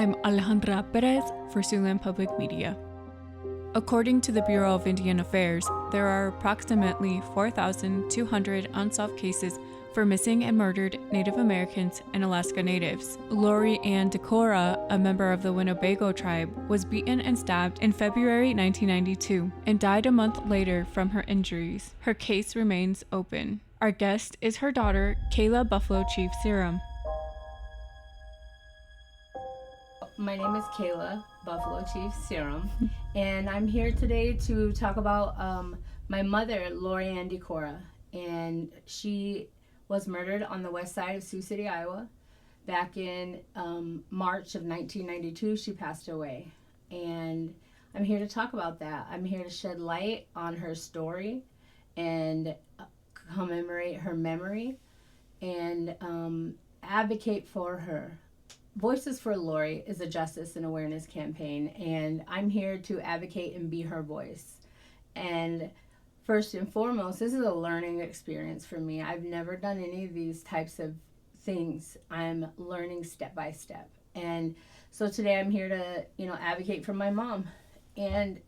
I'm Alejandra Perez for Siouxland Public Media. According to the Bureau of Indian Affairs, there are approximately 4,200 unsolved cases for missing and murdered Native Americans and Alaska Natives. Lori Ann Decora, a member of the Winnebago tribe, was beaten and stabbed in February 1992 and died a month later from her injuries. Her case remains open. Our guest is her daughter, Kayla Buffalo-Chief Sirom. My name is Kayla Buffalo-Chief Sirom, and I'm here today to talk about my mother, Lori Ann Decora, and she was murdered on the west side of Sioux City, Iowa. Back in March of 1992, she passed away, and I'm here to talk about that. I'm here to shed light on her story and commemorate her memory and advocate for her. Voices for Lori is a justice and awareness campaign, and I'm here to advocate and be her voice. And first and foremost, this is a learning experience for me. I've never done any of these types of things. I'm learning step by step. And so today I'm here to, advocate for my mom and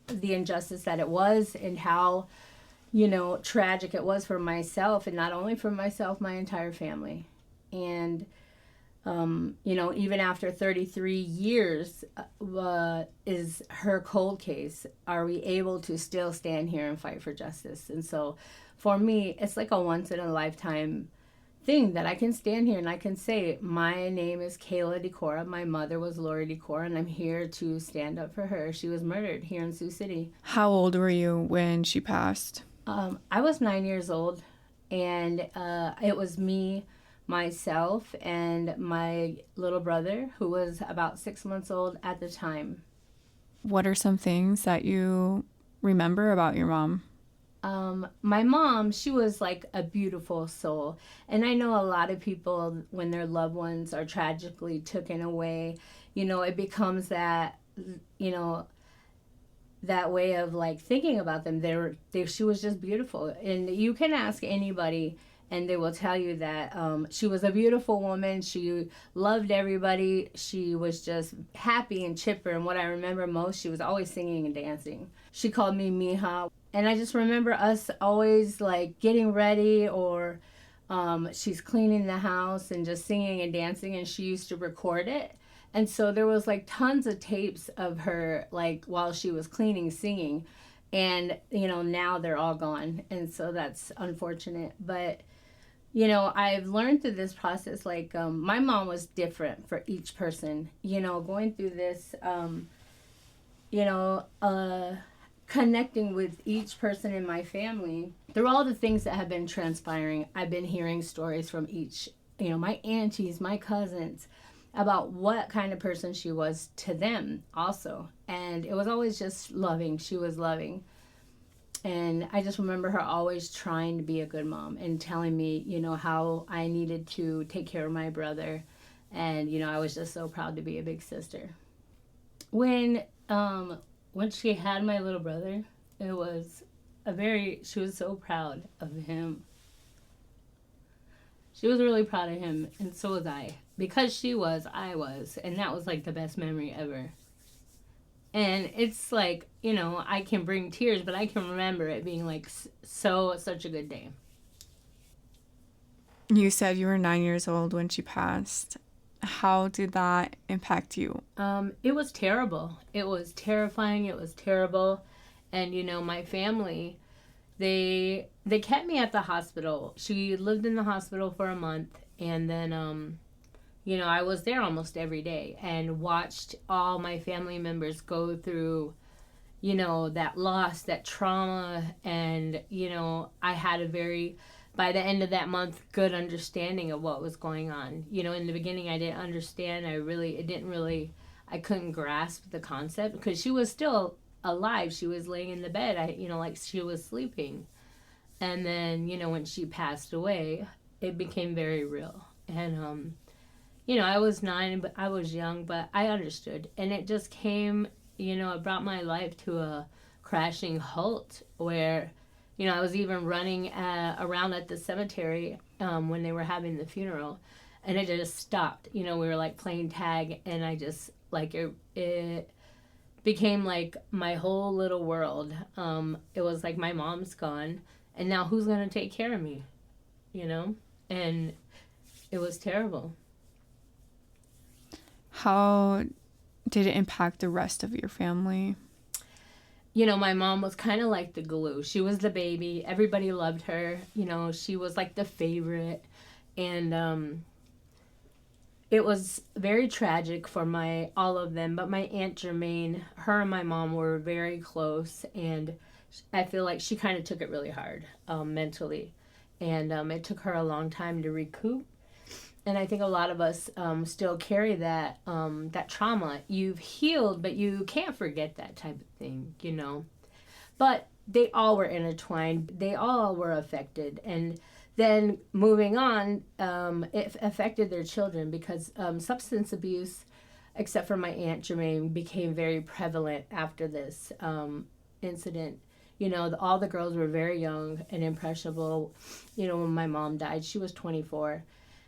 the injustice that it was and how, tragic it was for myself, and not only for myself, my entire family. And even after 33 years is her cold case, are we able to still stand here and fight for justice? And so for me, it's like a once in a lifetime thing that I can stand here and I can say, my name is Kayla Decora. My mother was Lori Decora, and I'm here to stand up for her. She was murdered here in Sioux City. How old were you when she passed? I was 9 years old, and it was me, myself, and my little brother, who was about 6 months old at the time. What are some things that you remember about your mom? My mom, she was like a beautiful soul. And I know a lot of people, when their loved ones are tragically taken away, it becomes that, that way of like thinking about them. She was just beautiful. And you can ask anybody, and they will tell you that she was a beautiful woman. She loved everybody. She was just happy and chipper. And what I remember most, she was always singing and dancing. She called me Mija. And I just remember us always like getting ready, or she's cleaning the house and just singing and dancing. And she used to record it. And so there was like tons of tapes of her like while she was cleaning, singing. And, now they're all gone. And so that's unfortunate. But I've learned through this process, like, my mom was different for each person, going through this, connecting with each person in my family. Through all the things that have been transpiring, I've been hearing stories from each, my aunties, my cousins, about what kind of person she was to them also. And it was always just loving. She was loving. And I just remember her always trying to be a good mom and telling me, how I needed to take care of my brother. And, I was just so proud to be a big sister. When she had my little brother, it was she was so proud of him. She was really proud of him, and so was I. Because she was, I was. And that was like the best memory ever. And it's like, I can bring tears, but I can remember it being like such a good day. You said you were 9 years old when she passed. How did that impact you? It was terrible. It was terrifying. It was terrible. And, my family, they kept me at the hospital. She lived in the hospital for a month. And then, I was there almost every day and watched all my family members go through, that loss, that trauma. And, I had by the end of that month, good understanding of what was going on. In the beginning, I didn't understand. I couldn't grasp the concept because she was still alive. She was laying in the bed, like she was sleeping. And then, when she passed away, it became very real. And, I was 9, but I was young, but I understood. And it just came, it brought my life to a crashing halt where, I was even running around at the cemetery when they were having the funeral. and it just stopped. We were like playing tag, and I just like it became like my whole little world. It was like my mom's gone, and now who's gonna take care of me, and it was terrible. How did it impact the rest of your family? My mom was kind of like the glue. She was the baby. Everybody loved her. She was like the favorite. And it was very tragic for all of them. But my Aunt Germaine, her and my mom were very close. And I feel like she kind of took it really hard mentally. And it took her a long time to recoup. And I think a lot of us still carry that trauma. You've healed, but you can't forget that type of thing, But they all were intertwined. They all were affected. And then moving on, it affected their children because substance abuse, except for my Aunt Germaine, became very prevalent after this incident. All the girls were very young and impressionable. When my mom died, she was 24.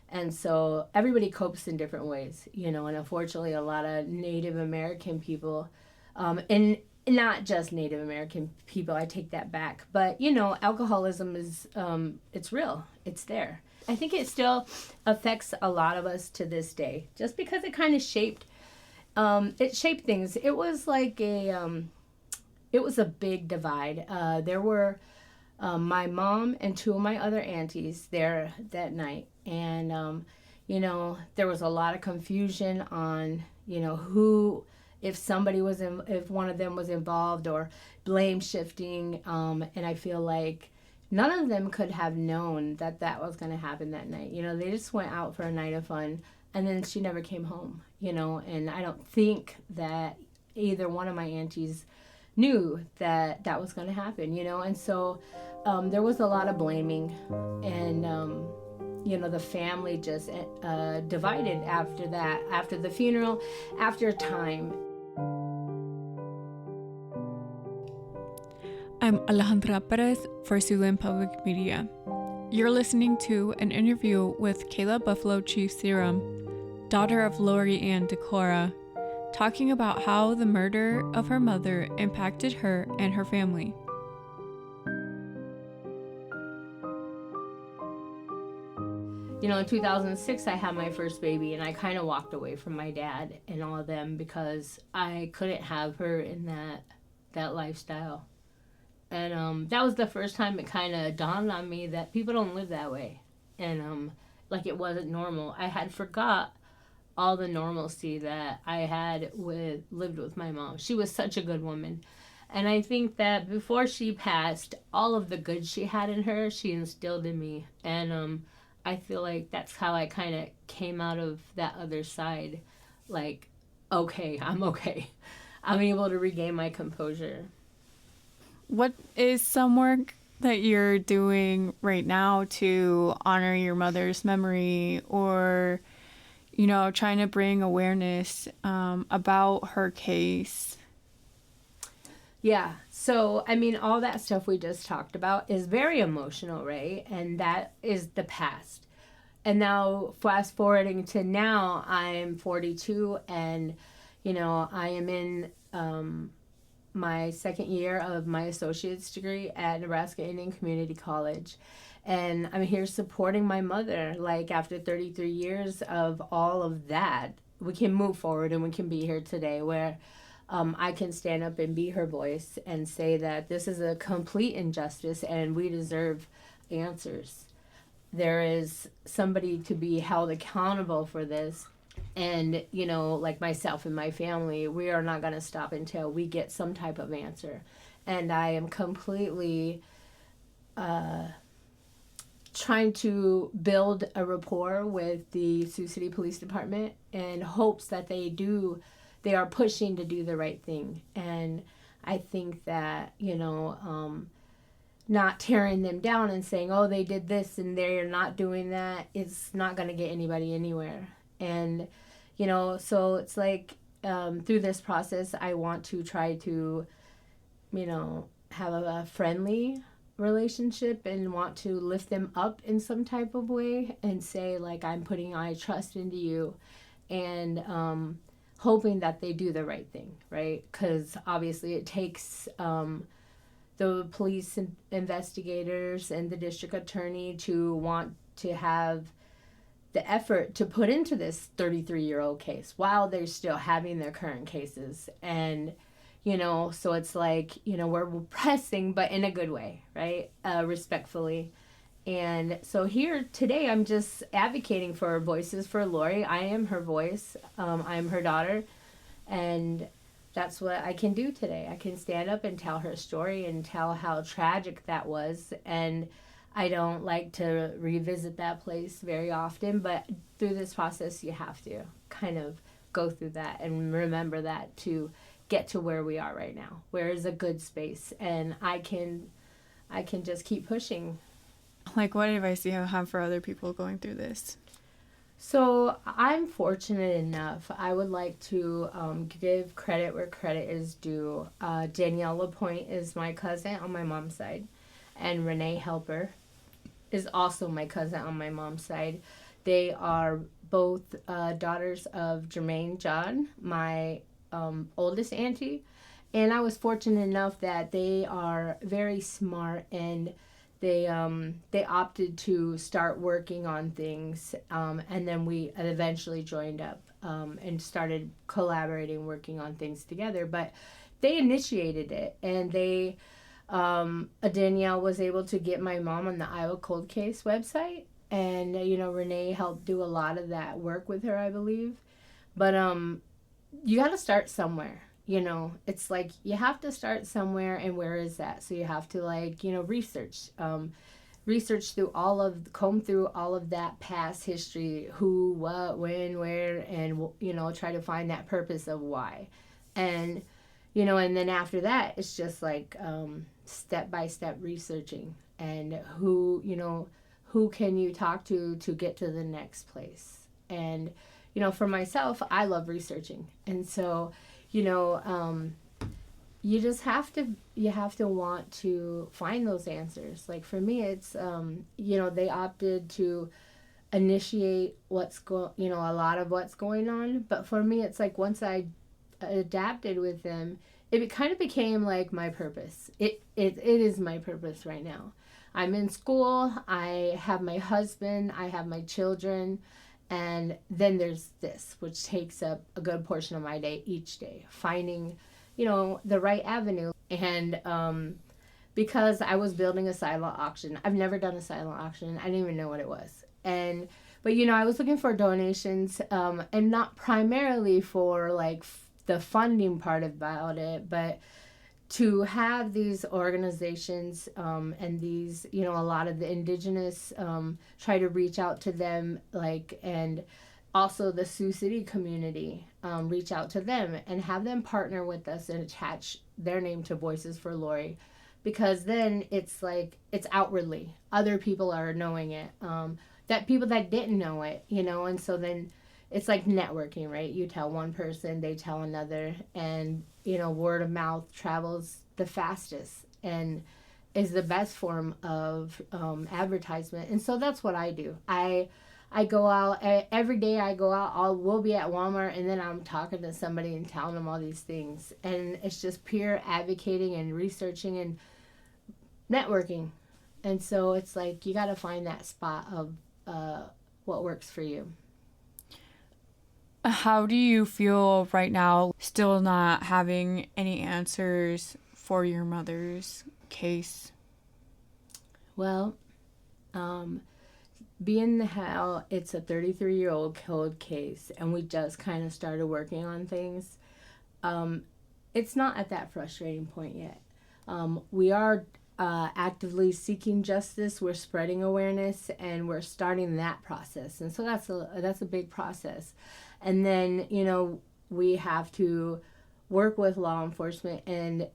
And so everybody copes in different ways, and unfortunately a lot of Native American people, and not just Native American people, I take that back, but, alcoholism is, it's real, it's there. I think it still affects a lot of us to this day, just because it kind of shaped things. It was like it was a big divide. There were my mom and two of my other aunties there that night. And, there was a lot of confusion on, who, if one of them was involved, or blame shifting. And I feel like none of them could have known that was going to happen that night. They just went out for a night of fun, and then she never came home, and I don't think that either one of my aunties knew that was going to happen, and so there was a lot of blaming, and the family just divided after that, after the funeral, after time. I'm Alejandra Perez for Siouxland Public Media. You're listening to an interview with Kayla Buffalo-Chief Sirom, daughter of Lori Ann Decora, talking about how the murder of her mother impacted her and her family. In 2006, I had my first baby, and I kind of walked away from my dad and all of them because I couldn't have her in that lifestyle. And that was the first time it kind of dawned on me that people don't live that way. And like it wasn't normal. I had forgot all the normalcy that I had lived with my mom. She was such a good woman. And I think that before she passed, all of the good she had in her, she instilled in me. And I feel like that's how I kind of came out of that other side. Like, okay, I'm okay. I'm able to regain my composure. What is some work that you're doing right now to honor your mother's memory, or, trying to bring awareness about her case? Yeah. So, all that stuff we just talked about is very emotional, right? And that is the past. And now, fast forwarding to now, I'm 42, and, I am in my second year of my associate's degree at Nebraska Indian Community College. And I'm here supporting my mother. Like, after 33 years of all of that, we can move forward, and we can be here today where I can stand up and be her voice and say that this is a complete injustice and we deserve answers. There is somebody to be held accountable for this. And, like myself and my family, we are not going to stop until we get some type of answer. And I am completely trying to build a rapport with the Sioux City Police Department in hopes that they are pushing to do the right thing. And I think that, not tearing them down and saying, oh, they did this and they're not doing that, is not going to get anybody anywhere. And, so it's like through this process, I want to try to, have a friendly relationship and want to lift them up in some type of way and say, like, I'm putting my trust into you, and hoping that they do the right thing, right? Because obviously it takes the police investigators and the district attorney to want to have the effort to put into this 33-year-old case while they're still having their current cases. And, so it's like, we're pressing, but in a good way, right? Respectfully. And so here today, I'm just advocating for voices for Lori. I am her voice. I'm her daughter. And that's what I can do today. I can stand up and tell her story and tell how tragic that was. And I don't like to revisit that place very often, but through this process, you have to kind of go through that and remember that to get to where we are right now, where is a good space. And I can just keep pushing. Like, what advice do you have for other people going through this? So I'm fortunate enough. I would like to give credit where credit is due. Danielle LaPointe is my cousin on my mom's side, and Renee Helper is also my cousin on my mom's side. They are both daughters of Jermaine John, my oldest auntie, and I was fortunate enough that they are very smart, and they opted to start working on things, and then we eventually joined up and started collaborating, working on things together. But they initiated it, and they Danielle was able to get my mom on the Iowa Cold Case website, and Renee helped do a lot of that work with her, I believe. But you got to start somewhere. It's like you have to start somewhere, and where is that? So you have to research comb through all of that past history, who, what, when, where, and try to find that purpose of why. And and then after that, it's just like step by step researching, and who can you talk to get to the next place. And for myself, I love researching, and so you just have to want to find those answers. Like for me, it's they opted to initiate a lot of what's going on, but for me, it's like once I adapted with them, it kind of became like my purpose. It is my purpose right now. I'm in school, I have my husband, I have my children, and then there's this, which takes up a good portion of my day each day, finding, the right avenue. And because I was building a silent auction, I've never done a silent auction. I didn't even know what it was. But I was looking for donations, and not primarily for like the funding part about it, but to have these organizations and these, a lot of the indigenous, try to reach out to them, and also the Sioux City community, reach out to them and have them partner with us and attach their name to Voices for Lori, because then it's like it's outwardly other people are knowing it, that people that didn't know it, and so then it's like networking, right? You tell one person, they tell another, and word of mouth travels the fastest and is the best form of advertisement. And so that's what I do. I go out every day. I go out. We'll be at Walmart, and then I'm talking to somebody and telling them all these things, and it's just pure advocating and researching and networking. And so it's like you got to find that spot of what works for you. How do you feel right now, still not having any answers for your mother's case? Well, being how it's a 33-year-old cold case and we just kind of started working on things, it's not at that frustrating point yet. We are actively seeking justice. We're spreading awareness, and we're starting that process. And so that's a big process. And then, we have to work with law enforcement and,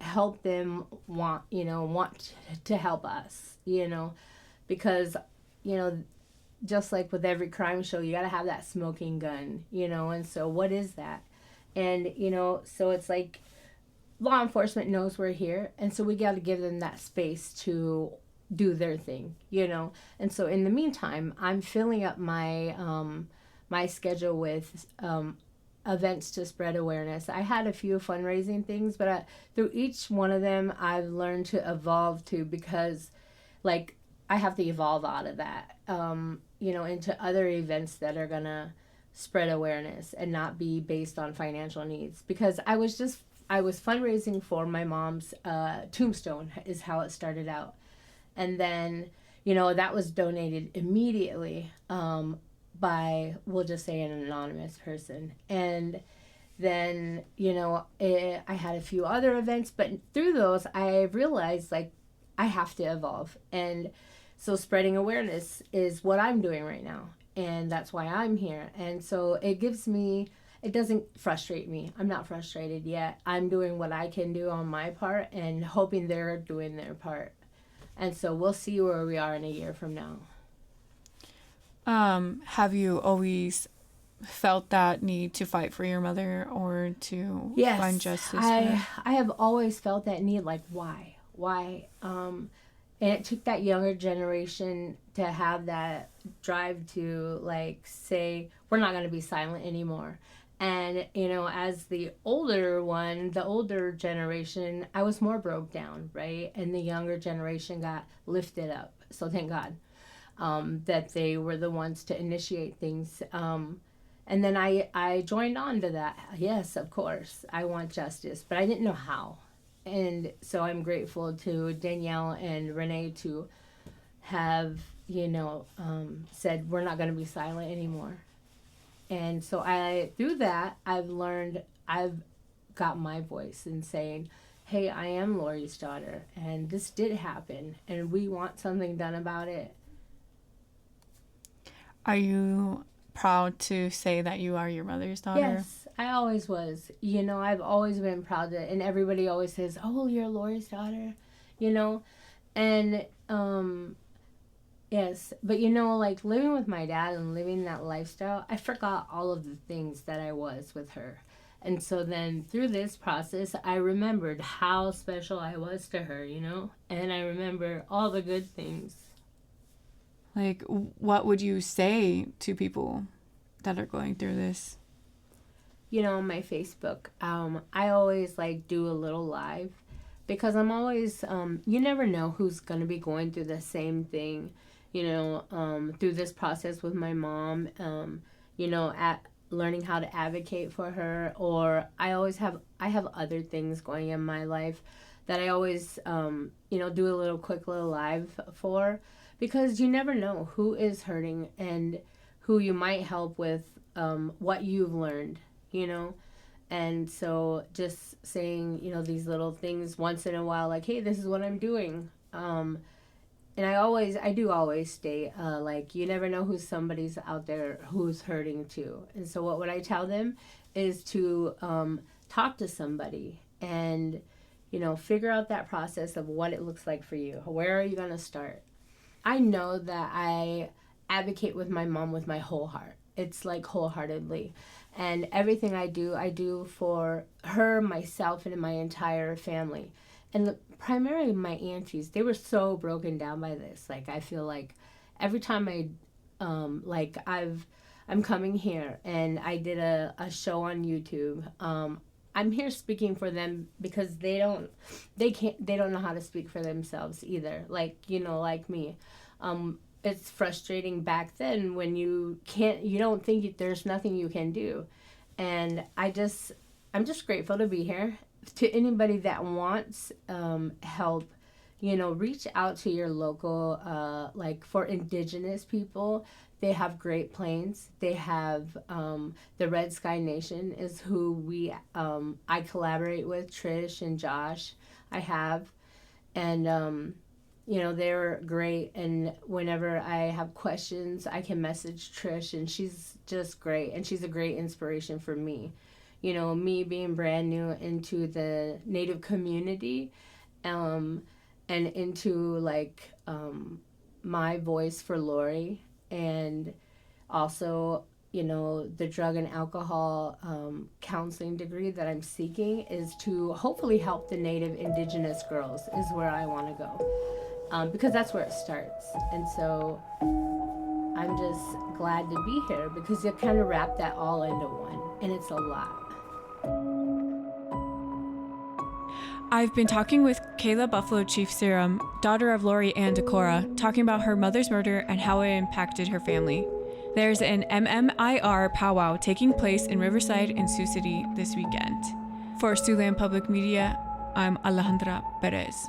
help them want to help us, because, just like with every crime show, you got to have that smoking gun, and so what is that? And, so it's like law enforcement knows we're here, and so we got to give them that space to do their thing, you know. And so in the meantime, I'm filling up my my schedule with events to spread awareness. I had a few fundraising things, but through each one of them, I've learned to evolve to, because like I have to evolve out of that, you know, into other events that are gonna spread awareness and not be based on financial needs. Because I was fundraising for my mom's tombstone is how it started out, and then you know that was donated immediately by, we'll just say, an anonymous person. And then you know I had a few other events, but through those I realized like I have to evolve. And so spreading awareness is what I'm doing right now, and that's why I'm here. And so it doesn't frustrate me. I'm not frustrated yet. I'm doing what I can do on my part and hoping they're doing their part. And so we'll see where we are in a year from now. Have you always felt that need to fight for your mother or to find justice? I have always felt that need. Like, why? And it took that younger generation to have that drive to like say we're not going to be silent anymore. And you know, as the older generation, I was more broke down, right? And the younger generation got lifted up. So thank God that they were the ones to initiate things. And then I joined on to that. Yes, of course, I want justice, but I didn't know how. And so I'm grateful to Danielle and Renee to have, you know, said we're not going to be silent anymore. And so through that, I've got my voice in saying, hey, I am Lori's daughter, and this did happen, and we want something done about it. Are you proud to say that you are your mother's daughter? Yes, I always was. You know, I've always been proud to, and everybody always says, oh, you're Lori's daughter, you know? And, yes, but you know, like living with my dad and living that lifestyle, I forgot all of the things that I was with her. And so then through this process, I remembered how special I was to her, you know? And I remember all the good things. Like, what would you say to people that are going through this? You know, on my Facebook, I always like do a little live, because I'm always, you never know who's going to be going through the same thing, you know, through this process with my mom, you know, at learning how to advocate for her. Or I have other things going in my life that I always, you know, do a little quick little live for, because you never know who is hurting and who you might help with what you've learned, you know. And so just saying, you know, these little things once in a while, like, hey, this is what I'm doing. And I do always state, like, you never know who somebody's out there who's hurting too. And so what would I tell them is to talk to somebody and, you know, figure out that process of what it looks like for you. Where are you going to start? I know that I advocate with my mom with my whole heart. It's like wholeheartedly. And everything I do for her, myself, and my entire family. And primarily my aunties, they were so broken down by this. Like, I feel like every time I'm coming here and I did a show on YouTube, I'm here speaking for them because they don't know how to speak for themselves either. Like, you know, like me. It's frustrating back then when you don't think there's nothing you can do. And I'm just grateful to be here. To anybody that wants help, you know, reach out to your local, like for Indigenous people, they have Great Plains. They have the Red Sky Nation is who I collaborate with, Trish and Josh. And you know, they're great. And whenever I have questions, I can message Trish, and she's just great. And she's a great inspiration for me. You know, me being brand new into the Native community, and into like my voice for Lori, and also the drug and alcohol counseling degree that I'm seeking is to hopefully help the Native Indigenous girls is where I want to go, because that's where it starts. And so I'm just glad to be here because you kind of wrap that all into one, and it's a lot. I've been talking with Kayla Buffalo-Chief Sirom, daughter of Lori Ann Decora, talking about her mother's murder and how it impacted her family. There's an MMIR powwow taking place in Riverside and Sioux City this weekend. For Siouxland Public Media, I'm Alejandra Perez.